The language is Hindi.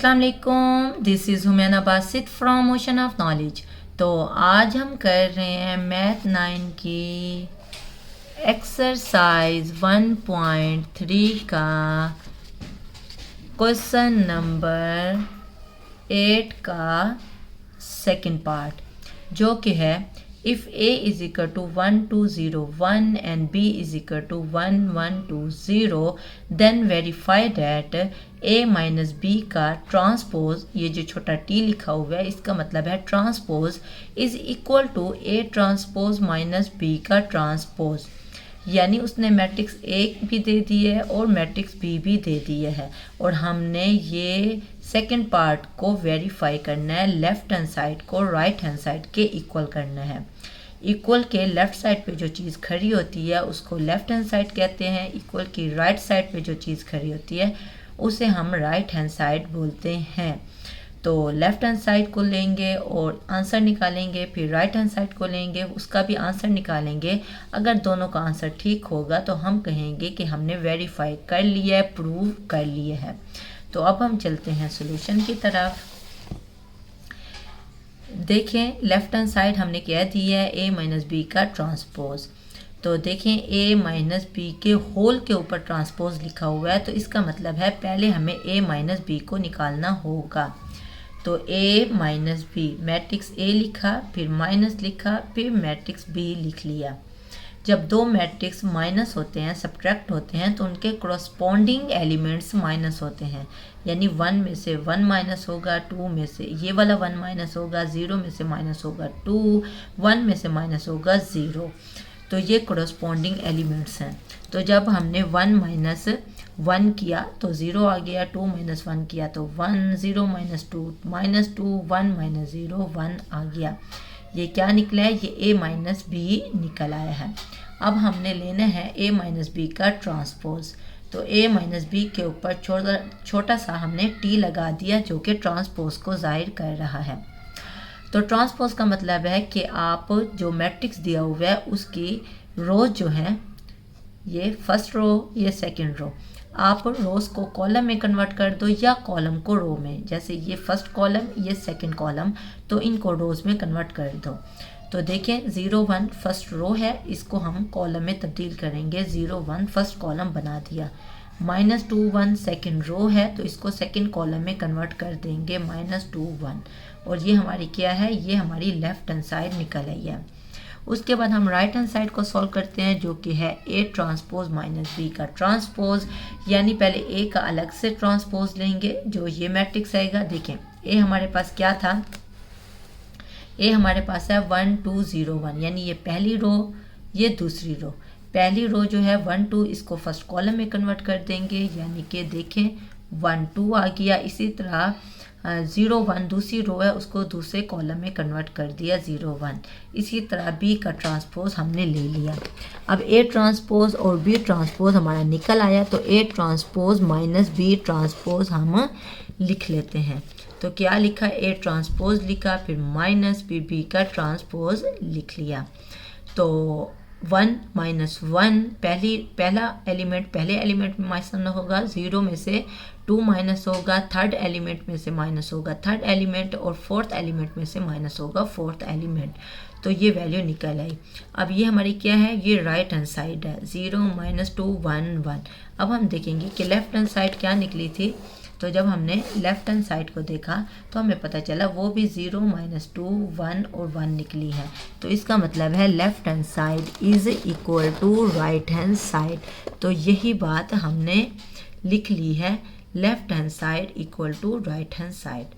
अस्सलाम वालेकुम, this is हुमैना Basit from ocean of knowledge. तो आज हम कर रहे हैं मैथ 9 की एक्सरसाइज 1.3 का क्वेश्चन नंबर 8 का सेकंड पार्ट, जो कि है if a is equal to 1 2 0 1 and b is equal to 1 1 2 0 then verify that a minus b का ट्रांसपोज, ये जो छोटा t लिखा हुआ है इसका मतलब है transpose, is equal to a transpose minus b का ट्रांसपोज। यानी उसने मैट्रिक्स ए भी दे दी है और मैट्रिक्स बी भी दे दिया है, और हमने ये सेकंड पार्ट को वेरीफाई करना है, लेफ्ट हैंड साइड को राइट हैंड साइड के इक्वल करना है। इक्वल के लेफ्ट साइड पे जो चीज़ खड़ी होती है उसको लेफ्ट हैंड साइड कहते हैं, इक्वल की राइट साइड पे जो चीज़ खड़ी होती है उसे हम राइट हैंड साइड बोलते हैं। तो लेफ्ट हैंड साइड को लेंगे और आंसर निकालेंगे, फिर राइट हैंड साइड को लेंगे, उसका भी आंसर निकालेंगे। अगर दोनों का आंसर ठीक होगा तो हम कहेंगे कि हमने वेरीफाई कर लिया है, प्रूव कर लिया है। तो अब हम चलते हैं सॉल्यूशन की तरफ। देखें लेफ्ट हैंड साइड हमने क्या दिया है, a माइनस बी का ट्रांसपोज। तो देखें a माइनस बी के होल के ऊपर ट्रांसपोज लिखा हुआ है, तो इसका मतलब है पहले हमें a माइनस बी को निकालना होगा। तो a minus B, matrix a लिखा, फिर माइनस लिखा, फिर मैट्रिक्स b लिख लिया। जब दो मैट्रिक्स माइनस होते हैं, सब्ट्रैक्ट होते हैं, तो उनके करस्पॉन्डिंग एलिमेंट्स माइनस होते हैं। यानी 1 में से 1 माइनस होगा, 2 में से ये वाला 1 माइनस होगा, 0 में से माइनस होगा 2, 1 में से माइनस होगा 0। तो ये करस्पॉन्डिंग एलिमेंट्स हैं। तो जब हमने 1 माइनस 1 किया तो 0 आ गया, 2 माइनस 1 किया तो 1, 0 माइनस 2 माइनस 2, 1 माइनस 0 1 आ गया। ये क्या निकला है, ये a माइनस बी निकल आया है। अब हमने लेना है a माइनस बी का ट्रांसपोज। तो a माइनस बी के ऊपर छोटा सा हमने t लगा दिया, जो कि ट्रांसपोज को जाहिर कर रहा है। तो ट्रांसपोज का मतलब है कि आप जो मैट्रिक्स दिया हुआ है उसकी रोज जो है, ये फर्स्ट रो, ये सेकंड रो, आप रोज को कॉलम में कन्वर्ट कर दो या कॉलम को रो में। जैसे ये फर्स्ट कॉलम, ये सेकंड कॉलम, तो इनको रोज में कन्वर्ट कर दो। तो देखें 0 1 फर्स्ट रो है, इसको हम कॉलम में तब्दील करेंगे, 0 1 फर्स्ट कॉलम बना दिया। -2 1 सेकंड रो है, तो इसको सेकंड कॉलम में कन्वर्ट कर देंगे, -2 1। और ये हमारी क्या है, ये हमारी लेफ्ट हैंड साइड निकल आई है। उसके बाद हम राइट हैंड साइड को सॉल्व करते हैं, जो कि है a ट्रांसपोज माइनस b का ट्रांसपोज। यानी पहले a का अलग से ट्रांसपोज लेंगे, जो ये मैट्रिक्स आएगा। देखें a हमारे पास क्या था, a हमारे पास है 1 2 0 1, यानी ये पहली रो, ये दूसरी रो। पहली रो जो है 1 2, इसको फर्स्ट कॉलम में कन्वर्ट कर देंगे, यानी कि देखें 1 2 आ गया। इसी तरह 0 1 दूसरी रो है, उसको दूसरे कॉलम में कन्वर्ट कर दिया, 0 1। इसी तरह b का ट्रांसपोज हमने ले लिया। अब a ट्रांसपोज और b ट्रांसपोज हमारा निकल आया, तो a transpose minus b transpose हम लिख लेते हैं। तो क्या लिखा, a ट्रांसपोज लिखा, फिर माइनस, फिर b का ट्रांसपोज लिख लिया। तो 1 माइनस 1 पहला एलिमेंट पहले एलिमेंट में माइनस होगा, 0 में से 2 माइनस होगा, थर्ड एलिमेंट में से माइनस होगा थर्ड एलिमेंट, और फोर्थ एलिमेंट में से माइनस होगा फोर्थ एलिमेंट। तो ये वैल्यू निकल आई। अब ये हमारी क्या है, ये राइट हैंड साइड है, 0 -2 1 1। अब हम देखेंगे कि लेफ्ट हैंड साइड क्या निकली थी। तो जब हमने लेफ्ट हैंड साइड को देखा तो हमें पता चला वो भी 0 -2 1 और 1 निकली है। तो इसका मतलब है left hand side is equal to right hand side. तो यही बात हमने लिख ली है, left hand side equal to right hand side.